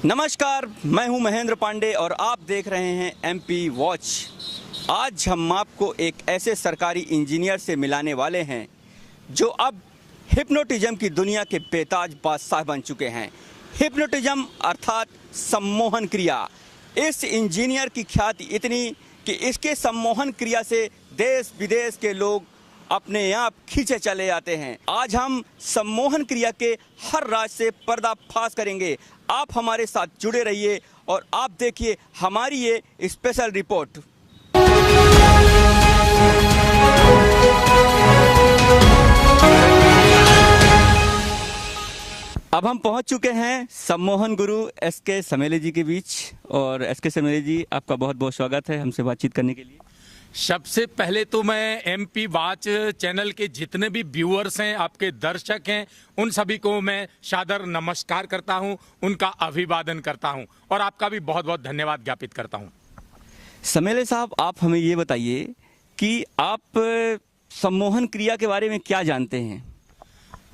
नमस्कार, मैं हूं महेंद्र पांडे और आप देख रहे हैं एमपी वॉच। आज हम आपको एक ऐसे सरकारी इंजीनियर से मिलाने वाले हैं जो अब हिप्नोटिज्म की दुनिया के बेताज बादशाह बन चुके हैं। हिप्नोटिज्म अर्थात सम्मोहन क्रिया। इस इंजीनियर की ख्याति इतनी कि इसके सम्मोहन क्रिया से देश विदेश के लोग अपने आप खींचे चले जाते हैं। आज हम सम्मोहन क्रिया के हर राज से पर्दाफाश करेंगे। आप हमारे साथ जुड़े रहिए और आप देखिए हमारी ये स्पेशल रिपोर्ट। अब हम पहुंच चुके हैं सम्मोहन गुरु एसके समेले जी के बीच। और एसके समेले जी, आपका बहुत बहुत स्वागत है हमसे बातचीत करने के लिए। सबसे पहले तो मैं एमपी वॉच चैनल के जितने भी व्यूअर्स हैं, आपके दर्शक हैं, उन सभी को मैं सादर नमस्कार करता हूं, उनका अभिवादन करता हूं और आपका भी बहुत बहुत धन्यवाद ज्ञापित करता हूं। समेले साहब, आप हमें ये बताइए कि आप सम्मोहन क्रिया के बारे में क्या जानते हैं?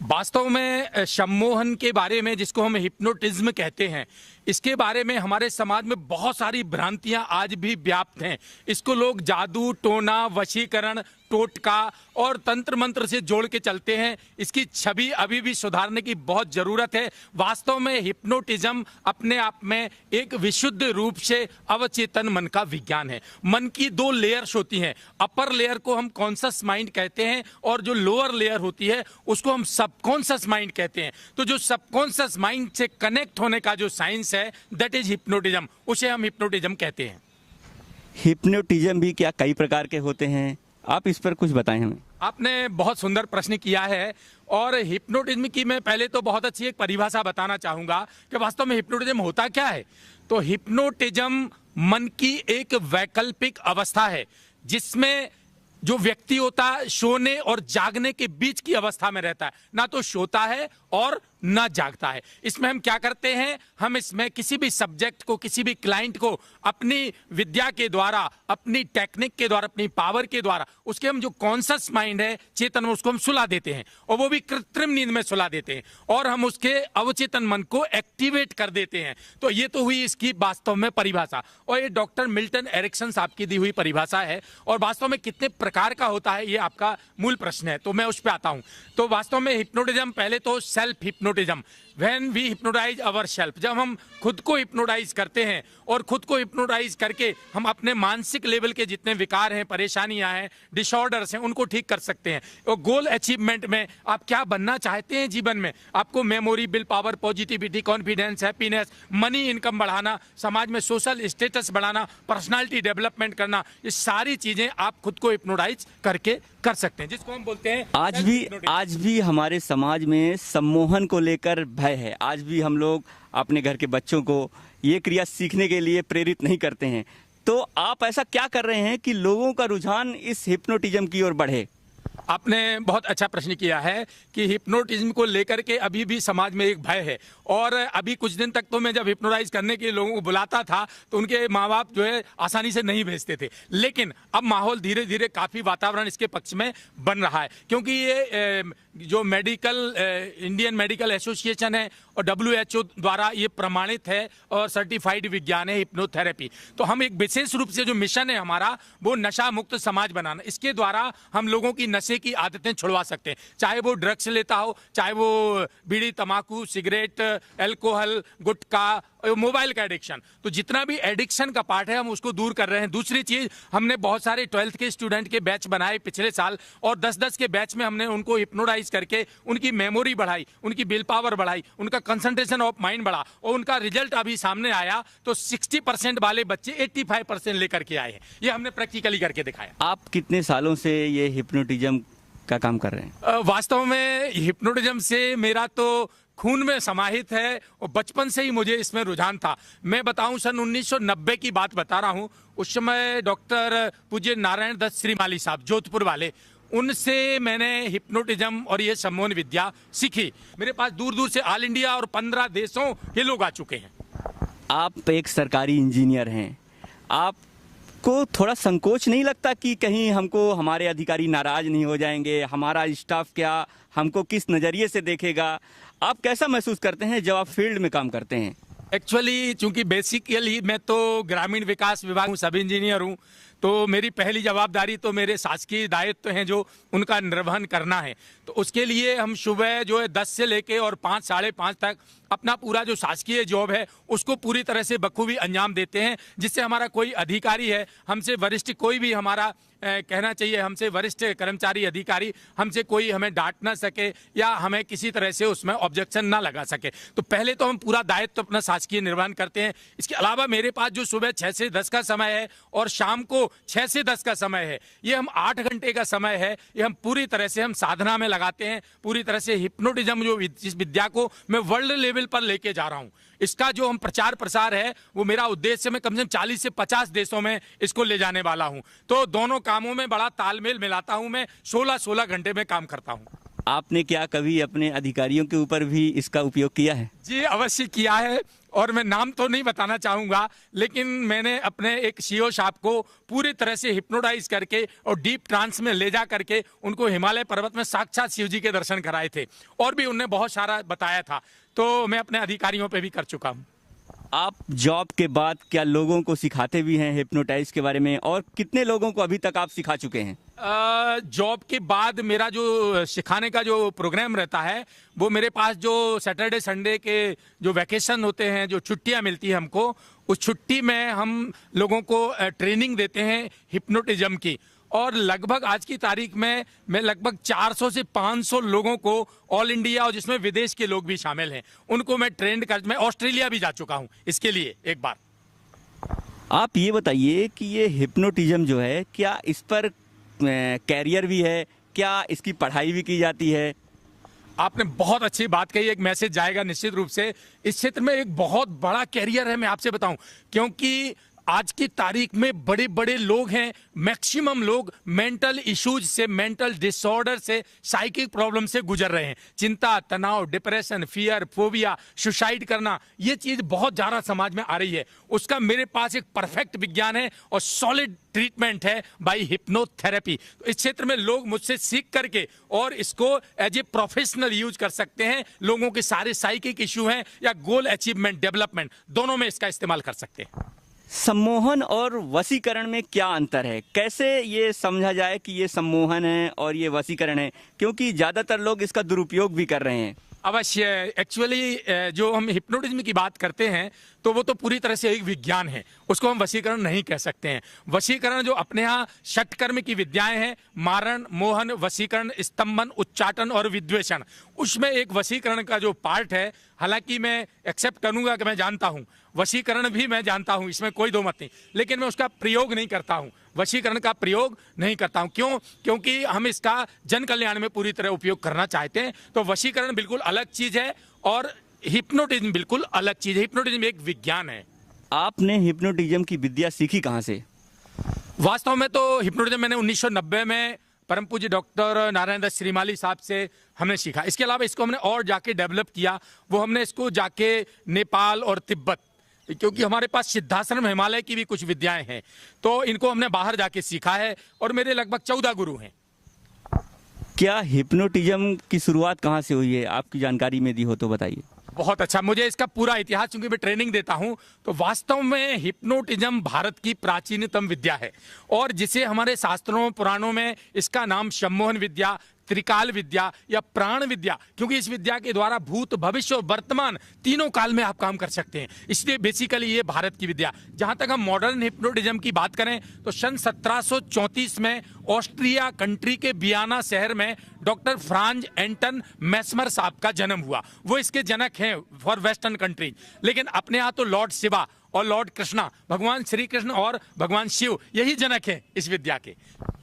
वास्तव में सम्मोहन के बारे में, जिसको हम हिप्नोटिज्म कहते हैं, इसके बारे में हमारे समाज में बहुत सारी भ्रांतियां आज भी व्याप्त हैं। इसको लोग जादू, टोना, वशीकरण, टोटका और तंत्र मंत्र से जोड़ के चलते हैं। इसकी छवि अभी भी सुधारने की बहुत जरूरत है। वास्तव में हिप्नोटिज्म अपने आप में एक विशुद्ध रूप से अवचेतन मन का विज्ञान है। मन की दो लेयर्स होती हैं। अपर लेयर को हम कॉन्शियस माइंड कहते हैं और जो लोअर लेयर होती है उसको हम सबकॉन्शियस माइंड कहते हैं। तो जो सबकॉन्शियस माइंड से कनेक्ट होने का जो साइंस है, दैट इज हिप्नोटिज्म। उसे हम हिप्नोटिज्म कहते हैं। हिप्नोटिज्म भी क्या कई प्रकार के होते हैं? आप इस पर कुछ बताएं हमें। आपने बहुत सुंदर प्रश्न किया है और हिप्नोटिज्म की मैं पहले तो बहुत अच्छी एक परिभाषा बताना चाहूंगा कि वास्तव में हिप्नोटिज्म होता क्या है। तो हिप्नोटिज्म मन की एक वैकल्पिक अवस्था है जिसमें जो व्यक्ति होता है सोने और जागने के बीच की अवस्था में रहता है। ना तो सोता है और ना जागता है। इसमें हम क्या करते हैं, हम इसमें किसी भी सब्जेक्ट को, किसी भी क्लाइंट को अपनी विद्या के द्वारा, अपनी टेक्निक के द्वारा, अपनी पावर के द्वारा उसके हम जो कॉन्शियस माइंड है, चेतन, उसको हम सुला देते हैं और वो भी कृत्रिम नींद में सुला देते हैं और हम उसके अवचेतन मन को एक्टिवेट कर देते हैं। तो ये तो हुई इसकी वास्तव में परिभाषा और ये डॉक्टर मिल्टन एरिक्सन साहब की दी हुई परिभाषा है। और वास्तव में कितने प्रकार का होता है, ये आपका मूल प्रश्न है, तो मैं उस पर आता हूं। तो वास्तव में हिप्नोटिज्म, पहले तो self hypnotism, when we hypnotise our self, जब हम खुद को हिप्नोटाइज करते हैं और खुद को हिप्नोटाइज करके हम अपने मानसिक लेवल के जितने विकार हैं, परेशानियां हैं, डिसऑर्डर्स हैं, उनको ठीक कर सकते हैं। और गोल अचीवमेंट में आप क्या बनना चाहते हैं जीवन में, आपको memory, will power, positivity, confidence, happiness, money, income बढ़ाना, समाज में सोशल स्टेटस बढ़ाना, पर्सनालिटी डेवलपमेंट करना, ये सारी चीजें आप खुद को हिप्नोटाइज करके कर सकते हैं, जिसको हम बोलते हैं आज भी हमारे समाज में सम्मोहन को लेकर भय है। आज भी हम लोग अपने घर के बच्चों को ये क्रिया सीखने के लिए प्रेरित नहीं करते हैं। तो आप ऐसा क्या कर रहे हैं कि लोगों का रुझान इस हिप्नोटिज्म की ओर बढ़े? आपने बहुत अच्छा प्रश्न किया है कि हिप्नोटिज्म को लेकर के अभी भी समाज में एक भय है। और अभी कुछ दिन तक तो मैं जब हिप्नोटाइज करने के लिए लोगों को बुलाता था तो उनके माँ बाप जो है आसानी से नहीं भेजते थे। लेकिन अब माहौल धीरे धीरे काफी वातावरण इसके पक्ष में बन रहा है, क्योंकि ये जो इंडियन मेडिकल एसोसिएशन है और WHO द्वारा ये प्रमाणित है और सर्टिफाइड विज्ञान है हिप्नोथेरेपी। तो हम एक विशेष रूप से जो मिशन है हमारा, वो नशा मुक्त समाज बनाना। इसके द्वारा हम लोगों की नशे की आदतें छुड़वा सकते हैं, चाहे वो ड्रग्स लेता हो, चाहे वो बीड़ी, तंबाकू, सिगरेट, अल्कोहल, गुटखा, मोबाइल का एडिक्शन। तो जितना भी एडिक्शन का पार्ट है हम उसको दूर कर रहे हैं। दूसरी चीज, हमने बहुत सारे 12th के स्टूडेंट के बैच बनाए पिछले साल और 10-10 के बैच में हमने उनको हिप्नोटाइज करके उनकी मेमोरी बढ़ाई, उनकी विल पावर बढ़ाई, उनका कंसंट्रेशन ऑफ माइंड बढ़ा और उनका रिजल्ट अभी सामने आया तो 60% वाले बच्चे 85% लेकर के आए हैं। ये हमने प्रैक्टिकली करके दिखाया। आप कितने सालों से ये हिप्नोटिज्म का काम कर रहे हैं? वास्तव में हिप्नोटिज्म से मेरा तो खून में समाहित है और बचपन से ही मुझे इसमें रुझान था। मैं बताऊं, सन 1990 की बात बता रहा हूं। उस समय डॉक्टर पूज्य नारायण दत्त श्रीमाली साहब, जोधपुर वाले, उनसे मैंने हिप्नोटिज्म और ये सम्मोहन विद्या सीखी। मेरे पास दूर दूर से ऑल इंडिया और 15 देशों के लोग आ चुके हैं। आप एक सरकारी इंजीनियर हैं, आपको थोड़ा संकोच नहीं लगता कि कहीं हमको हमारे अधिकारी नाराज नहीं हो जाएंगे, हमारा स्टाफ क्या हमको किस नज़रिए से देखेगा? आप कैसा महसूस करते हैं जब आप फील्ड में काम करते हैं? एक्चुअली चूंकि बेसिकली मैं तो ग्रामीण विकास विभाग हूँ, सब इंजीनियर हूँ, तो मेरी पहली जवाबदारी तो मेरे शासकीय दायित्व हैं जो उनका निर्वहन करना है। तो उसके लिए हम सुबह जो है 10 से लेके और 5 साढ़े 5 तक अपना पूरा जो शासकीय जॉब है उसको पूरी तरह से बखूबी अंजाम देते हैं, जिससे हमारा कोई अधिकारी है, हमसे वरिष्ठ कोई भी हमारा कहना चाहिए हमसे वरिष्ठ कर्मचारी अधिकारी हमसे कोई हमें डांट ना सके या हमें किसी तरह से उसमें ऑब्जेक्शन ना लगा सके। तो पहले तो हम पूरा दायित्व अपना शासकीय निर्वहन करते हैं। इसके अलावा मेरे पास जो सुबह 6 से 10 का समय है और शाम को 6 से 10 का समय है, ये हम 8 घंटे का समय है, ये हम पूरी तरह से हम साधना में लगाते हैं। पूरी तरह से हिप्नोटिज्म जो इस विद्या को मैं वर्ल्ड लेवल पर लेके जा रहा हूँ, इसका जो हम प्रचार प्रसार है वो मेरा उद्देश्य मैं कम से कम 40 से 50 देशों में इसको ले जाने वाला हूं। तो दोनों कामों में बड़ा तालमेल मिलाता हूं। मैं 16-16 घंटे में काम करता हूं। आपने क्या कभी अपने अधिकारियों के ऊपर भी इसका उपयोग किया है? जी अवश्य किया है, और मैं नाम तो नहीं बताना चाहूंगा, लेकिन मैंने अपने एक सीओ साहब को पूरी तरह से हिप्नोटाइज करके और डीप ट्रांस में ले जा करके उनको हिमालय पर्वत में साक्षात शिव जी के दर्शन कराए थे, और भी उन्हें बहुत सारा बताया था। तो मैं अपने अधिकारियों पे भी कर चुका हूँ। आप जॉब के बाद क्या लोगों को सिखाते भी हैं हिप्नोटाइज के बारे में, और कितने लोगों को अभी तक आप सिखा चुके हैं? जॉब के बाद मेरा जो सिखाने का जो प्रोग्राम रहता है वो मेरे पास जो सैटरडे संडे के जो वैकेशन होते हैं, जो छुट्टियां मिलती है हमको, उस छुट्टी में हम लोगों को ट्रेनिंग देते हैं हिप्नोटिज्म की। और लगभग आज की तारीख में मैं लगभग 400 से 500 लोगों को ऑल इंडिया और जिसमें विदेश के लोग भी शामिल हैं, उनको मैं ट्रेंड कर, मैं ऑस्ट्रेलिया भी जा चुका हूं इसके लिए एक बार। आप ये बताइए कि ये हिप्नोटिज्म जो है, क्या इस पर कैरियर भी है, क्या इसकी पढ़ाई भी की जाती है? आपने बहुत अच्छी बात कही, एक मैसेज जाएगा निश्चित रूप से। इस क्षेत्र में एक बहुत बड़ा कैरियर है, मैं आपसे बताऊं, क्योंकि आज की तारीख में बड़े बड़े लोग हैं, मैक्सिमम लोग मेंटल इश्यूज से, मेंटल डिसऑर्डर से, साइकिक प्रॉब्लम से गुजर रहे हैं। चिंता, तनाव, डिप्रेशन, फियर, फोबिया, सुसाइड करना, ये चीज बहुत ज्यादा समाज में आ रही है। उसका मेरे पास एक परफेक्ट विज्ञान है और सॉलिड ट्रीटमेंट है बाई हिप्नोथेरेपी। तो इस क्षेत्र में लोग मुझसे सीख करके और इसको एज ए प्रोफेशनल यूज कर सकते हैं। लोगों के सारे साइकिक इश्यू हैं या गोल अचीवमेंट, डेवलपमेंट, दोनों में इसका इस्तेमाल कर सकते हैं। सम्मोहन और वशीकरण में क्या अंतर है? कैसे ये समझा जाए कि ये सम्मोहन है और ये वशीकरण है, क्योंकि ज्यादातर लोग इसका दुरुपयोग भी कर रहे हैं। अवश्य, एक्चुअली जो हम हिप्नोटिज्म की बात करते हैं तो वो तो पूरी तरह से एक विज्ञान है, उसको हम वशीकरण नहीं कह सकते हैं। वशीकरण जो अपने यहाँ षटकर्म की विद्याएं हैं, मारण, मोहन, वशीकरण, स्तंभन, उच्चाटन और विद्वेषण, उसमें एक वशीकरण का जो पार्ट है, हालांकि मैं एक्सेप्ट करूंगा कि मैं जानता हूं, वशीकरण भी मैं जानता हूं, इसमें कोई दो मत नहीं, लेकिन मैं उसका प्रयोग नहीं करता हूं, वशीकरण का प्रयोग नहीं करता हूं। क्यों? क्योंकि हम इसका जन कल्याण में पूरी तरह उपयोग करना चाहते हैं। तो वशीकरण बिल्कुल अलग चीज है और हिप्नोटिज्म बिल्कुल अलग चीज है। हिप्नोटिज्म एक विज्ञान है। आपने हिप्नोटिज्म की विद्या सीखी कहाँ से? वास्तव में तो हिप्नोटिज्म मैंने 1990 में परम पूज्य डॉक्टर नारायण दत्त श्रीमाली साहब से हमने सीखा। इसके अलावा इसको हमने और जाके डेवलप किया, वो हमने इसको जाके नेपाल और तिब्बत, क्योंकि हमारे पास सिद्धाश्रम हिमालय की भी कुछ विद्याएं हैं, तो इनको हमने बाहर जाके सीखा है और मेरे लगभग 14 गुरु हैं। क्या हिप्नोटिज्म की शुरुआत कहाँ से हुई है? आपकी जानकारी में दी हो तो बताइए। बहुत अच्छा, मुझे इसका पूरा इतिहास, चूंकि मैं ट्रेनिंग देता हूं, तो वास्तव में हिप्नोटिज्म भारत की प्राचीनतम विद्या है और जिसे हमारे शास्त्रों पुराणों में इसका नाम सम्मोहन विद्या, त्रिकाल विद्या या प्राण विद्या, क्योंकि इस विद्या के द्वारा भूत, भविष्य और वर्तमान तीनों काल में आप काम कर सकते हैं, इसलिए बेसिकली ये भारत की विद्या। जहां तक हम मॉडर्न हिप्नोटिज्म की बात करें तो सन 1734 में ऑस्ट्रिया कंट्री के वियना शहर में डॉक्टर फ्रांज एंटन मेस्मर साहब का जन्म हुआ। वो इसके जनक हैं फॉर वेस्टर्न कंट्रीज, लेकिन अपने यहाँ तो लॉर्ड शिवा और लॉर्ड कृष्णा, भगवान श्री कृष्ण और भगवान शिव, यही जनक है इस विद्या के।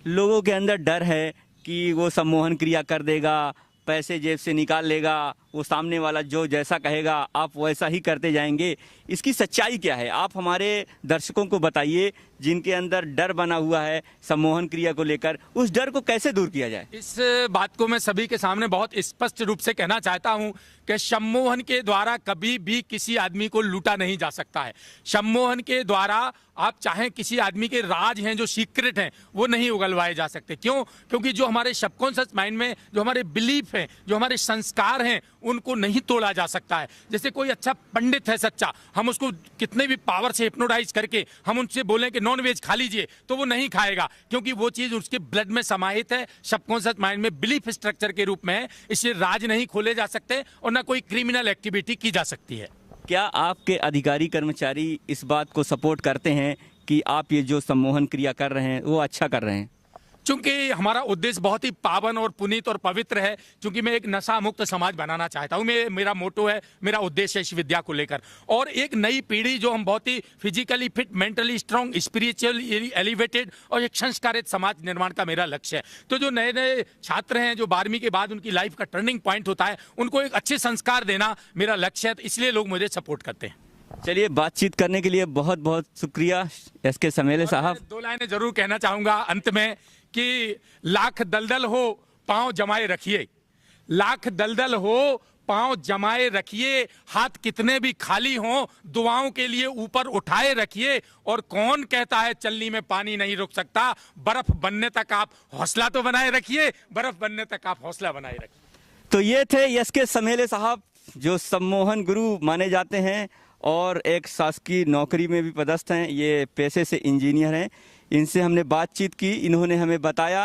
लोगों के अंदर डर है कि वो सम्मोहन क्रिया कर देगा, पैसे जेब से निकाल लेगा, वो सामने वाला जो जैसा कहेगा आप वैसा ही करते जाएंगे। इसकी सच्चाई क्या है? आप हमारे दर्शकों को बताइए, जिनके अंदर डर बना हुआ है सम्मोहन क्रिया को लेकर, उस डर को कैसे दूर किया जाए? इस बात को मैं सभी के सामने बहुत स्पष्ट रूप से कहना चाहता हूं कि सम्मोहन के द्वारा कभी भी किसी आदमी को लूटा नहीं जा सकता है। सम्मोहन के द्वारा आप चाहें किसी आदमी के राज हैं जो सीक्रेट हैं वो नहीं उगलवाए जा सकते। क्यों? क्योंकि जो हमारे सबकॉन्शियस माइंड में जो हमारे बिलीफ हैं, जो हमारे संस्कार हैं, उनको नहीं तोड़ा जा सकता है। जैसे कोई अच्छा पंडित है सच्चा, हम उसको कितने भी पावर से हिप्नोटाइज करके हम उनसे बोलें कि नॉन वेज खा लीजिए तो वो नहीं खाएगा, क्योंकि वो चीज उसके ब्लड में समाहित है, सबकॉन्शियस माइंड में बिलीफ स्ट्रक्चर के रूप में है। इससे राज नहीं खोले जा सकते और ना कोई क्रिमिनल एक्टिविटी की जा सकती है। क्या आपके अधिकारी कर्मचारी इस बात को सपोर्ट करते हैं कि आप ये जो सम्मोहन क्रिया कर रहे हैं वो अच्छा कर रहे हैं? चूंकि हमारा उद्देश्य बहुत ही पावन और पुनीत और पवित्र है, क्योंकि मैं एक नशा मुक्त समाज बनाना चाहता हूं। मेरा मोटो है, मेरा उद्देश्य है इस विद्या को लेकर, और एक नई पीढ़ी जो हम बहुत ही physically fit, mentally strong, spiritually elevated और एक संस्कारित समाज निर्माण का मेरा लक्ष्य है। तो जो नए नए छात्र हैं, जो 12वीं के बाद उनकी लाइफ का टर्निंग पॉइंट होता है, उनको एक अच्छे संस्कार देना मेरा लक्ष्य है, तो इसलिए लोग मुझे सपोर्ट करते हैं। चलिए, बातचीत करने के लिए बहुत बहुत शुक्रिया एसके समेले साहब। 2 लाइनें जरूर कहना चाहूंगा अंत में कि लाख दलदल हो पांव जमाए रखिए, लाख दलदल हो पांव जमाए रखिए, हाथ कितने भी खाली हों दुआओं के लिए ऊपर उठाए रखिए, और कौन कहता है चलनी में पानी नहीं रुक सकता, बर्फ बनने तक आप हौसला तो बनाए रखिए, बर्फ बनने तक आप हौसला बनाए रखिए। तो ये थे एसके समेले साहब, जो सम्मोहन गुरु माने जाते हैं और एक शासकीय नौकरी में भी पदस्थ हैं। ये पेशे से इंजीनियर हैं। इनसे हमने बातचीत की, इन्होंने हमें बताया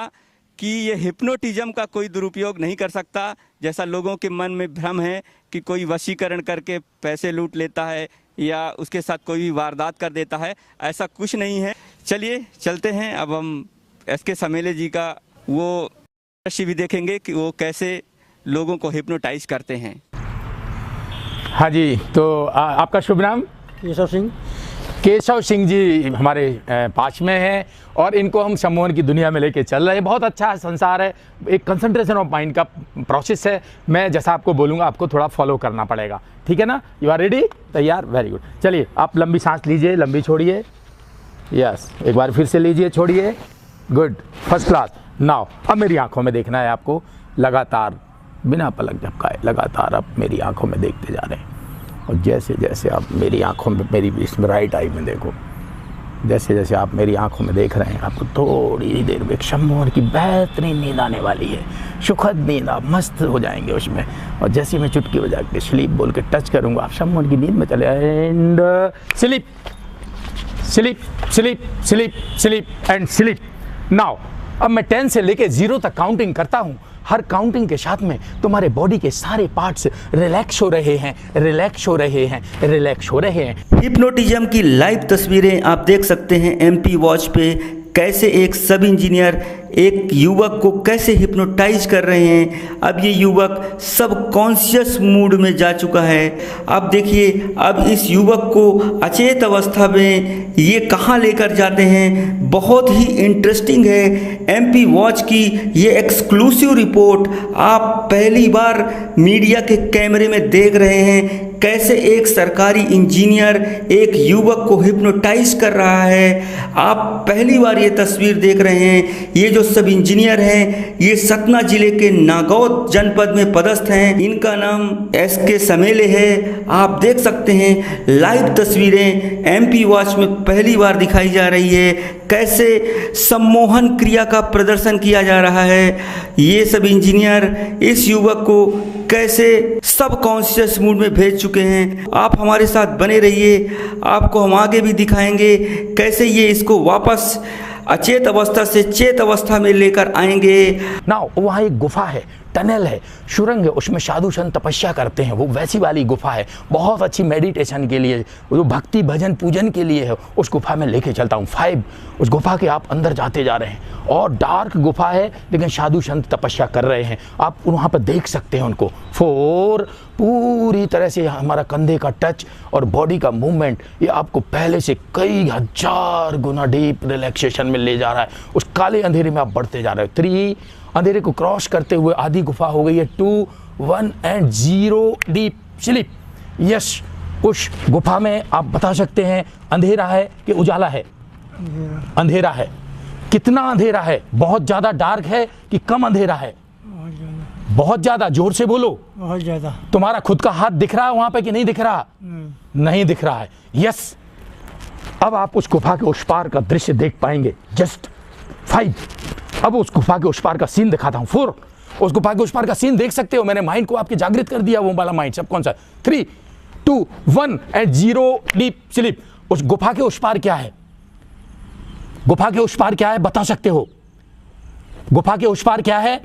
कि ये हिप्नोटिज्म का कोई दुरुपयोग नहीं कर सकता, जैसा लोगों के मन में भ्रम है कि कोई वशीकरण करके पैसे लूट लेता है या उसके साथ कोई भी वारदात कर देता है। ऐसा कुछ नहीं है। चलिए चलते हैं, अब हम एसके समेले जी का वो दृश्य भी देखेंगे कि वो कैसे लोगों को हिप्नोटाइज करते हैं। हाँ जी, तो आपका शुभ नाम? केशव सिंह। केशव सिंह जी हमारे पास में हैं और इनको हम सम्मोहन की दुनिया में लेके चल रहे हैं। बहुत अच्छा संसार है, एक कंसंट्रेशन ऑफ माइंड का प्रोसेस है। मैं जैसा आपको बोलूँगा आपको थोड़ा फॉलो करना पड़ेगा, ठीक है ना? You are ready? तैयार? Very good. चलिए, आप लंबी सांस लीजिए, लंबी छोड़िए। यस, एक बार फिर से लीजिए, छोड़िए। Good, first class. नाउ अब मेरी आंखों में देखना है आपको, लगातार बिना पलक झपकाए लगातार आप मेरी आंखों में देखते जा रहे हैं। और जैसे जैसे आप मेरी आंखों में, मेरी इसमें राइट आई में देखो, जैसे जैसे आप मेरी आंखों में देख रहे हैं, आपको थोड़ी ही देर में एक सम्मोहन की बेहतरीन नींद आने वाली है, सुखद नींद। आप मस्त हो जाएंगे उसमें। और जैसे मैं चुटकी बजा के स्लीप बोल के टच करूँगा, आप सम्मोहन की नींद में चले and sleep sleep sleep sleep sleep and sleep. Now अब मैं 10 से लेके 0 तक काउंटिंग करता हूँ। हर काउंटिंग के साथ में तुम्हारे बॉडी के सारे पार्ट्स रिलैक्स हो रहे हैं, रिलैक्स हो रहे हैं, रिलैक्स हो रहे हैं। हिप्नोटिज्म की लाइव तस्वीरें आप देख सकते हैं MP वॉच पे। कैसे एक सब इंजीनियर एक युवक को कैसे हिप्नोटाइज कर रहे हैं। अब ये युवक सब कॉन्शियस मूड में जा चुका है। अब देखिए, अब इस युवक को अचेत अवस्था में ये कहाँ लेकर जाते हैं। बहुत ही इंटरेस्टिंग है MP वॉच की ये एक्सक्लूसिव रिपोर्ट। आप पहली बार मीडिया के कैमरे में देख रहे हैं कैसे एक सरकारी इंजीनियर एक युवक को हिप्नोटाइज कर रहा है। आप पहली बार ये तस्वीर देख रहे हैं। ये जो सब इंजीनियर हैं, ये सतना जिले के नागौद जनपद में पदस्थ हैं। इनका नाम एसके समेले है। आप देख सकते हैं लाइव तस्वीरें MP वॉच में पहली बार दिखाई जा रही है, कैसे सम्मोहन क्रिया का प्रदर्शन किया जा रहा है। ये सब इंजीनियर इस युवक को कैसे सब कॉन्शियस मूड में भेज चुके हैं। आप हमारे साथ बने रहिए, आपको हम आगे भी दिखाएंगे कैसे ये इसको वापस अचेत अवस्था से चेत अवस्था में लेकर आएंगे। नाउ वहाँ एक गुफा है, टनल है, सुरंग है, उसमें साधु संत तपस्या करते हैं। वो वैसी वाली गुफा है, बहुत अच्छी मेडिटेशन के लिए, जो भक्ति भजन पूजन के लिए है। उस गुफा में लेके चलता हूँ 5। उस गुफा के आप अंदर जाते जा रहे हैं और डार्क गुफा है, लेकिन साधु संत तपस्या कर रहे हैं। आप वहाँ पर देख सकते हैं उनको। 4 पूरी तरह से हमारा कंधे का टच और बॉडी का मूवमेंट, ये आपको पहले से कई हजार गुना डीप रिलैक्सेशन में ले जा रहा है। उस काले अंधेरे में आप बढ़ते जा रहे हो। 3 अंधेरे को क्रॉस करते हुए आधी गुफा हो गई है। 2, 1 एंड 0 डीप स्लीप। यस, उस गुफा में आप बता सकते हैं अंधेरा है कि उजाला है? अंधेरा है। कितना अंधेरा है? बहुत ज्यादा डार्क है कि कम अंधेरा है? बहुत ज्यादा। जोर से बोलो। बहुत ज्यादा। तुम्हारा खुद का हाथ दिख रहा है वहां पे कि नहीं दिख रहा? नहीं दिख रहा है। यस, अब आप उस गुफा के उस पार का दृश्य देख पाएंगे। जस्ट 5। अब उस गुफा के उस पार का सीन दिखाता हूं। 4 उस गुफा के उस पार का सीन देख सकते हो। मैंने माइंड को आपके जागृत कर दिया, वो वाला माइंड सब कौन सा। 3, 2, 1 एंड 0 डीप स्लीप। उस गुफा के उस पार क्या है? गुफा के उस पार क्या है बता सकते हो? गुफा के उस पार क्या है?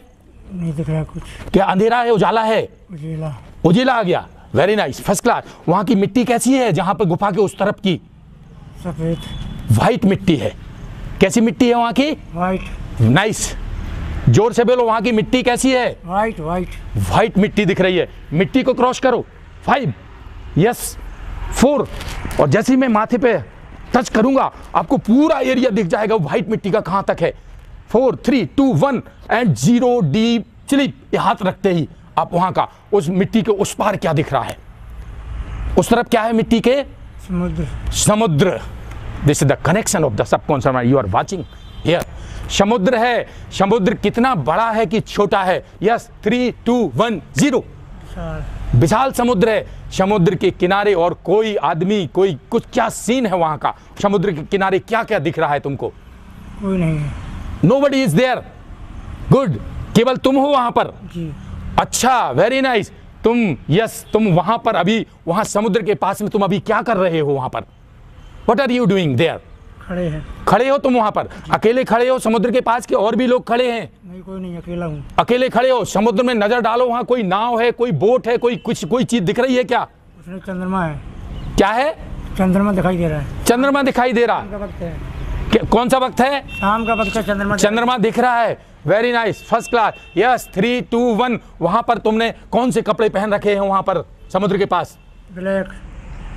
नहीं दिख रहा कुछ। क्या अंधेरा है, उजाला है? उजेला। उजेला आ गया। Very nice, first class. वहां की मिट्टी कैसी है जहां पर गुफा के उस तरफ की? सफेद। व्हाइट मिट्टी है। कैसी मिट्टी है वहां की? वाइट। नाइस, जोर से बोलो, वहां की मिट्टी कैसी है? White white. व्हाइट मिट्टी दिख रही है। मिट्टी को क्रॉस करो। 5, यस, 4, और जैसे ही मैं माथे पे टच करूंगा आपको पूरा एरिया दिख जाएगा व्हाइट मिट्टी का कहां तक है। 4, 3, 2, 1 एंड 0 डीप स्लीप। ये हाथ रखते ही आप वहां का उस मिट्टी के उस पार क्या दिख रहा है? उस तरफ क्या है मिट्टी के? समुद्र। समुद्र। This is the connection of the subconscious mind, you are watching here. समुद्र है। समुद्र कितना बड़ा है कि छोटा है? यस, 3, 2, 1, 0। विशाल समुद्र है। समुद्र के किनारे और कोई आदमी, कोई कुछ, क्या सीन है वहां का? समुद्र के किनारे क्या क्या दिख रहा है तुमको? कोई नहीं है। Nobody is there. गुड, केवल तुम हो वहां पर। जी। अच्छा, वेरी नाइस। तुम वहां पर अभी, वहां समुद्र के पास में तुम अभी क्या कर रहे हो वहां पर? What are you doing there? खड़े हैं। खड़े हो तुम वहां पर? अकेले खड़े हो समुद्र के पास के और भी लोग खड़े हैं? नहीं, कोई नहीं, अकेला हूँ। अकेले खड़े हो। समुद्र में नजर डालो, वहां कोई नाव है, कोई बोट है, कोई चीज दिख रही है क्या? उसमें चंद्रमा है। क्या है? चंद्रमा दिखाई दे रहा है। चंद्रमा दिखाई दे रहा। शाम का वक्त है। कौन सा वक्त है? शाम का वक्त है। चंद्रमा दिख रहा है। Very nice, first class. Yes, 3, 2, 1। वहां पर तुमने कौन से कपड़े पहन रखे हैं वहां पर समुद्र के पास? ब्लैक।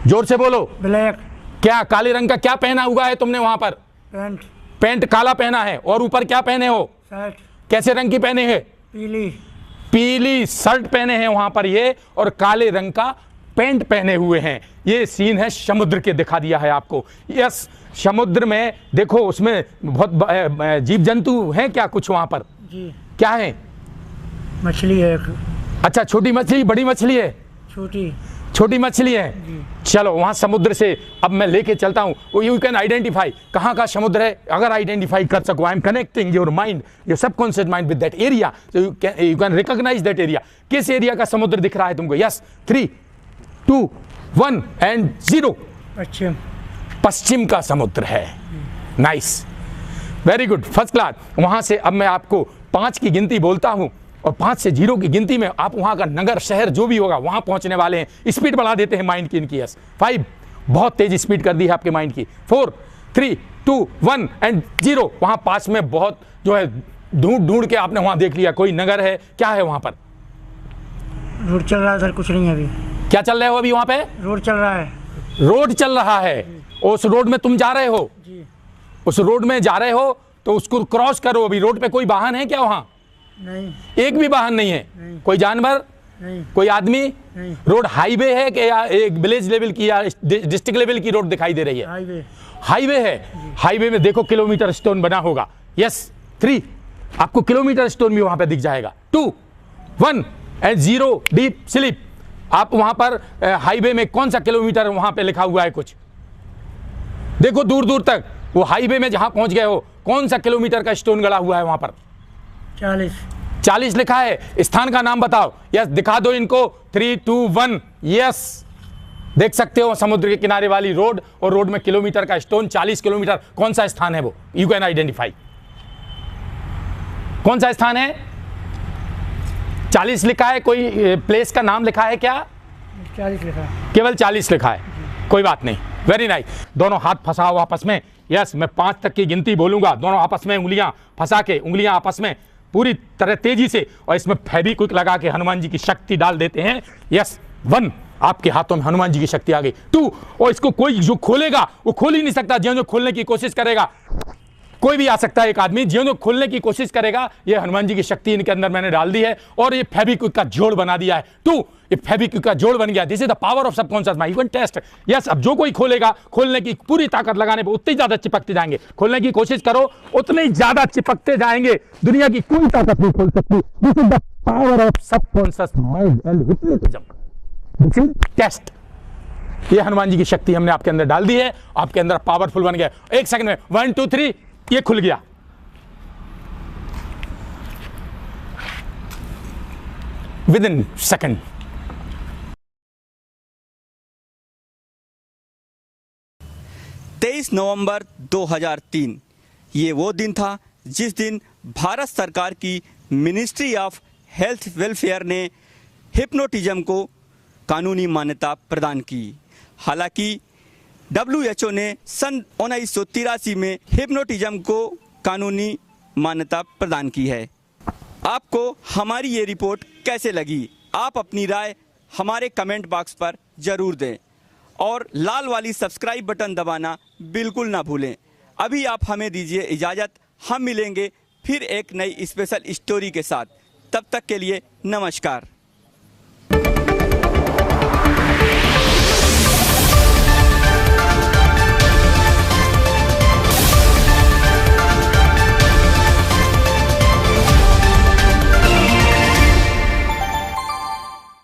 जोर से बोलो। ब्लैक। क्या काले रंग का क्या पहना हुआ है तुमने वहां पर? पैंट। पैंट काला पहना है। और ऊपर क्या पहने हो? शर्ट। कैसे रंग की पहने हैं? पीली। पीली शर्ट पहने हैं वहां पर ये, और काले रंग का पैंट पहने हुए हैं। ये सीन है समुद्र के, दिखा दिया है आपको। यस, समुद्र में देखो, उसमें बहुत जीव जंतु हैं क्या कुछ वहां पर? जी। क्या है? मछली है एक। अच्छा, छोटी मछली, बड़ी मछली है? छोटी मछली है। चलो वहां समुद्र से अब मैं लेके चलता हूं। यू कैन आइडेंटिफाई कहां का समुद्र है। अगर आइडेंटिफाई कर सको, I am connecting your mind, your subconscious mind with that area, so you can recognise that area. किस एरिया का समुद्र दिख रहा है तुमको? Yes, 3, 2, 1 and 0। पश्चिम। पश्चिम का समुद्र है। Nice, very good, first class. वहां से अब मैं आपको 5 की गिनती बोलता हूं, और 5 से 0 की गिनती में आप वहां का नगर, शहर जो भी होगा वहां पहुंचने वाले हैं। स्पीड बढ़ा देते हैं माइंड की इनकी। यस, 5, बहुत तेज स्पीड कर दी है आपके माइंड की। 4, 3, 2, 1 एंड 0। वहां पास में बहुत जो है ढूंढ के आपने वहां देख लिया, कोई नगर है, क्या है वहां पर? रोड चल रहा है सर, कुछ नहीं है अभी। क्या चल रहे हो अभी वहां पे? रोड चल रहा है। रोड चल रहा है। उस रोड में तुम जा रहे हो? जी। उस रोड में जा रहे हो तो उसको क्रॉस करो। अभी रोड पे कोई वाहन है क्या वहां? नहीं। एक भी वाहन नहीं है। नहीं। कोई जानवर? नहीं। कोई आदमी? नहीं। रोड हाईवे है कि या एक विलेज लेवल की या डिस्ट्रिक्ट लेवल की रोड दिखाई दे रही है? हाईवे। हाईवे है। हाईवे में देखो किलोमीटर स्टोन बना होगा। यस, 3, आपको किलोमीटर स्टोन भी वहां पे दिख जाएगा। 2, 1 एंड 0 डीप स्लीप। आप वहां पर हाईवे में कौन सा किलोमीटर वहां पे लिखा हुआ है कुछ? देखो दूर दूर तक वो हाईवे में जहां पहुंच गए हो, कौन सा किलोमीटर का स्टोन गड़ा हुआ है वहां पर? 40 लिखा है। स्थान का नाम बताओ। यस, दिखा दो इनको। 3, 2, 1। यस, देख सकते हो समुद्र के किनारे वाली रोड, और रोड में किलोमीटर का स्टोन। 40 किलोमीटर। कौन सा स्थान है वो? You can identify. कौन सा स्थान है? 40 लिखा है। कोई प्लेस का नाम लिखा है क्या? 40 लिखा है। केवल 40 लिखा है। कोई बात नहीं, वेरी नाइस। दोनों हाथ फंसाओ आपस में। यस, मैं 5 तक की गिनती बोलूंगा, दोनों आपस में उंगलियां फंसा के, उंगलियां आपस में पूरी तरह तेजी से, और इसमें फेविक्विक लगा के हनुमान जी की शक्ति डाल देते हैं। यस, 1, आपके हाथों में हनुमान जी की शक्ति आ गई। 2, और इसको कोई जो खोलेगा वो खोल ही नहीं सकता। जो खोलने की कोशिश करेगा, कोई भी आ सकता है, एक आदमी जो खोलने की कोशिश करेगा, ये हनुमान जी की शक्ति इनके अंदर मैंने डाल दी है, और ये फेविक्विक का जोड़ बना दिया है। 2, ये फेविक्विक का जोड़ बन गया। This is the power of subconscious mind. You can test. Yes, अब जो कोई खोलेगा, खोलने की पूरी ताकत लगाने पर उतनी ज्यादा चिपकते जाएंगे। खोलने की कोशिश करो, उतने ज्यादा चिपकते जाएंगे। दुनिया की कोई ताकत नहीं खोल सकती। This is the power of subconscious mind and hypnotism. This is test. ये हनुमान जी की शक्ति हमने आपके अंदर डाल दी है, आपके अंदर पावरफुल बन गया। 1 सेकंड में 1, 2, 3 ये खुल गया। With in second. नवंबर 2003 ये वो दिन था जिस दिन भारत सरकार की मिनिस्ट्री ऑफ हेल्थ वेलफेयर ने हिप्नोटिज्म को कानूनी मान्यता प्रदान की। हालांकि WHO ने सन 1983 में हिप्नोटिज्म को कानूनी मान्यता प्रदान की है। आपको हमारी ये रिपोर्ट कैसे लगी? आप अपनी राय हमारे कमेंट बॉक्स पर ज़रूर दें और लाल वाली सब्सक्राइब बटन दबाना बिल्कुल ना भूलें। अभी आप हमें दीजिए इजाज़त, हम मिलेंगे फिर एक नई स्पेशल स्टोरी के साथ। तब तक के लिए नमस्कार।